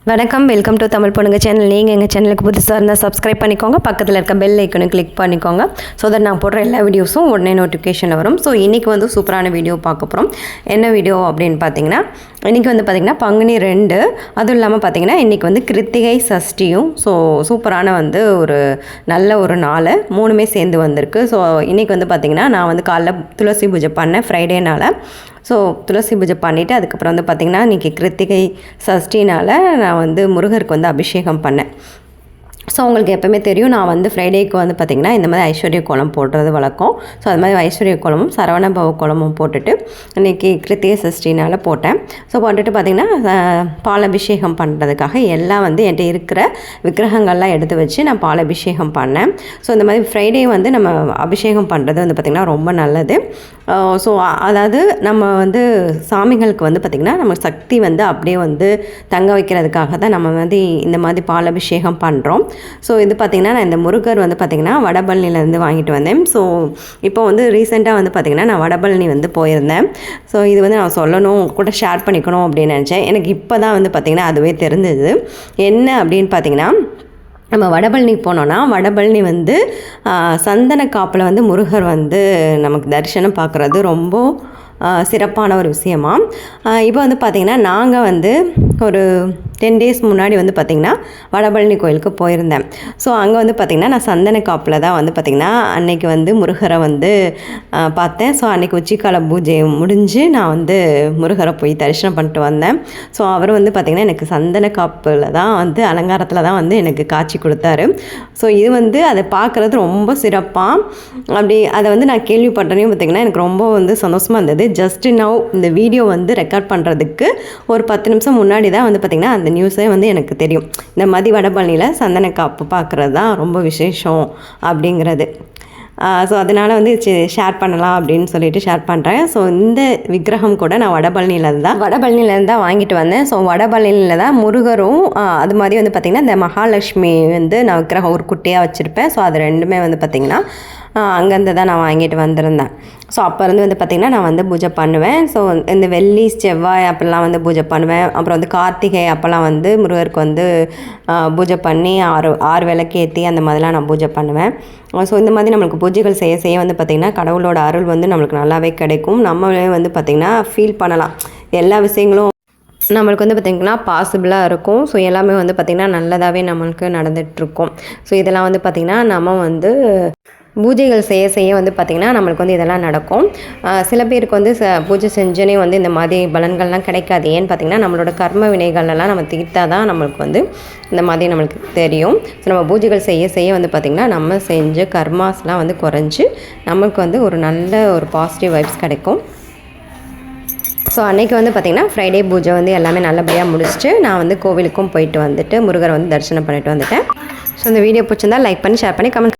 வணக்கம், welcome to Tamil பொண்ணுங்க channel. நீங்கள் எங்கள் சேனலுக்கு புதுசாக இருந்தால் சப்ஸ்கிரைப் பண்ணிக்கோங்க. பக்கத்தில் இருக்க பெல் ஐக்கனை கிளிக் பண்ணிக்கோங்க. ஸோ தட் நான் போடுற எல்லா வீடியோஸும் உடனே நோட்டிஃபிகேஷனில் வரும். ஸோ இன்றைக்கி வந்து சூப்பரான வீடியோ பார்க்க போகிறோம். என்ன வீடியோ அப்படின்னு பார்த்தீங்கன்னா, இன்றைக்கி வந்து பார்த்திங்கன்னா பங்குனி 2, அதுவும் இல்லாமல் பார்த்திங்கன்னா இன்றைக்கி வந்து கிருத்திகை சஷ்டியும். ஸோ சூப்பரான வந்து ஒரு நல்ல ஒரு நாள் 3மே சேர்ந்து வந்திருக்கு. ஸோ இன்றைக்கி வந்து பார்த்திங்கன்னா நான் வந்து காலைல துளசி பூஜை பண்ணேன் ஃப்ரைடேனால். ஸோ துளசி பூஜை பண்ணிவிட்டு அதுக்கப்புறம் வந்து பார்த்திங்கன்னா இன்றைக்கி கிருத்திகை சஷ்டினால் நான் வந்து முருகருக்கு வந்து அபிஷேகம் பண்ணேன். ஸோ உங்களுக்கு எப்போவுமே தெரியும், நான் வந்து ஃப்ரைடேக்கு வந்து பார்த்திங்கன்னா இந்த மாதிரி ஐஸ்வர்ய கோலம் போடுறது வழக்கம். ஸோ அது மாதிரி ஐஸ்வர்ய கோலமும் சரவண பவ கோலமும் போட்டுட்டு இன்றைக்கி கிருத்திகை சஷ்டினால் போட்டேன். ஸோ போட்டுட்டு பார்த்திங்கன்னா பால் அபிஷேகம் பண்ணுறதுக்காக எல்லாம் வந்து என்கிட்ட இருக்கிற விக்கிரகங்கள்லாம் எடுத்து வச்சு நான் பால் அபிஷேகம் பண்ணேன். ஸோ இந்த மாதிரி ஃப்ரைடே வந்து நம்ம அபிஷேகம் பண்ணுறது வந்து பார்த்திங்கன்னா ரொம்ப நல்லது. ஸோ அதாவது நம்ம வந்து சாமிகளுக்கு வந்து பார்த்திங்கன்னா நம்ம சக்தி வந்து அப்படியே வந்து தங்க வைக்கிறதுக்காக தான் நம்ம வந்து இந்த மாதிரி பால் அபிஷேகம் பண்ணுறோம். ஸோ இது பார்த்திங்கன்னா நான் இந்த முருகர் வந்து பார்த்திங்கன்னா வடபழனிலேருந்து வாங்கிட்டு வந்தேன். ஸோ இப்போ வந்து ரீசெண்டாக வந்து பார்த்திங்கன்னா நான் வடபழனி வந்து போயிருந்தேன். ஸோ இது வந்து நான் சொல்லணும், கூட ஷேர் பண்ணிக்கணும் அப்படின்னு நினச்சேன். எனக்கு இப்போ தான் வந்து பார்த்திங்கன்னா அதுவே தெரிஞ்சது. என்ன அப்படின்னு பார்த்திங்கன்னா, நம்ம வடபழனி போனோன்னா வடபழனி வந்து சந்தன காப்பில் வந்து முருகர் வந்து நமக்கு தரிசனம் பார்க்குறது ரொம்ப சிறப்பான ஒரு விஷயமா. இப்போ வந்து பார்த்திங்கன்னா நாங்கள் வந்து ஒரு 10 days முன்னாடி வந்து பார்த்திங்கன்னா வடபழனி கோயிலுக்கு போயிருந்தேன். ஸோ அங்கே வந்து பார்த்திங்கன்னா நான் சந்தன காப்பில் தான் வந்து பார்த்திங்கன்னா அன்றைக்கி வந்து முருகரை வந்து பார்த்தேன். ஸோ அன்றைக்கி உச்சிக்கால பூஜை முடிஞ்சு நான் வந்து முருகரை போய் தரிசனம் பண்ணிட்டு வந்தேன். ஸோ அவர் வந்து பார்த்திங்கன்னா எனக்கு சந்தன காப்பில் தான் வந்து அலங்காரத்தில் தான் வந்து எனக்கு காட்சி கொடுத்தாரு. ஸோ இது வந்து அதை பார்க்குறது ரொம்ப சிறப்பாக அப்படி அதை வந்து நான் கேள்விப்பட்டனையும் பார்த்திங்கன்னா எனக்கு ரொம்ப வந்து சந்தோஷமாக இருந்தது. ஜஸ்ட் நவ் இந்த வீடியோ வந்து ரெக்கார்ட் பண்ணுறதுக்கு ஒரு 10 நிமிஷம் முன்னாடி தான் வந்து பார்த்திங்கன்னா அந்த நியூஸே வந்து எனக்கு தெரியும். இந்த மாதிரி வடபழனியில் சந்தன காப்பு பார்க்குறது தான் ரொம்ப விசேஷம் அப்படிங்கிறது. ஸோ அதனால் வந்து ஷேர் பண்ணலாம் அப்படின்னு சொல்லிட்டு ஷேர் பண்ணுறேன். ஸோ இந்த விக்கிரகம் கூட நான் வடபழனிலேருந்து தான் வாங்கிட்டு வந்தேன். ஸோ வடபழனியில் தான் முருகரும் அது மாதிரி வந்து பார்த்திங்கன்னா இந்த மகாலட்சுமி வந்து நான் விக்கிரகம் ஒரு குட்டியாக வச்சுருப்பேன். ஸோ அது ரெண்டுமே வந்து பார்த்திங்கன்னா அங்கேருந்து தான் நான் வாங்கிட்டு வந்திருந்தேன். ஸோ அப்போ இருந்து வந்து பார்த்திங்கன்னா நான் வந்து பூஜை பண்ணுவேன். ஸோ இந்த வெள்ளி செவ்வாய் அப்போல்லாம் வந்து பூஜை பண்ணுவேன். அப்புறம் வந்து கார்த்திகை அப்போல்லாம் வந்து முருகருக்கு வந்து பூஜை பண்ணி 6 விளக்கு ஏற்றி அந்த மாதிரிலாம் நான் பூஜை பண்ணுவேன். ஸோ இந்த மாதிரி நம்மளுக்கு பூஜைகள் செய்ய செய்ய வந்து பார்த்திங்கன்னா கடவுளோட அருள் வந்து நம்மளுக்கு நல்லாவே கிடைக்கும். நம்மளே வந்து பார்த்திங்கன்னா ஃபீல் பண்ணலாம் எல்லா விஷயங்களும் நம்மளுக்கு வந்து பார்த்திங்கன்னா பாசிபிளாக இருக்கும். ஸோ எல்லாமே வந்து பார்த்திங்கன்னா நல்லதாகவே நம்மளுக்கு நடந்துகிட்ருக்கும். ஸோ இதெல்லாம் வந்து பார்த்திங்கன்னா நம்ம வந்து பூஜைகள் செய்ய செய்ய வந்து பார்த்திங்கன்னா நம்மளுக்கு வந்து இதெல்லாம் நடக்கும். சில பேருக்கு வந்து பூஜை செஞ்சோன்னே வந்து இந்த மாதிரி பலன்கள்லாம் கிடைக்காது. ஏன்னு பார்த்திங்கன்னா நம்மளோட கர்ம வினைகள்லாம் நம்ம தீர்த்தா தான் நம்மளுக்கு வந்து இந்த மாதிரி நம்மளுக்கு தெரியும். ஸோ நம்ம பூஜைகள் செய்ய செய்ய வந்து பார்த்திங்கன்னா நம்ம செஞ்ச கர்மாஸ்லாம் வந்து குறைஞ்சி நம்மளுக்கு வந்து ஒரு நல்ல ஒரு பாசிட்டிவ் வைப்ஸ் கிடைக்கும். ஸோ அன்றைக்கி வந்து பார்த்திங்கன்னா ஃப்ரைடே பூஜை வந்து எல்லாமே நல்லபடியாக முடிச்சுட்டு நான் வந்து கோவிலுக்கும் போயிட்டு வந்துட்டு முருகரை வந்து தரிசனம் பண்ணிட்டு வந்துட்டேன். ஸோ இந்த வீடியோ பிடிச்சிருந்தா லைக் பண்ணி ஷேர் பண்ணி கமெண்ட்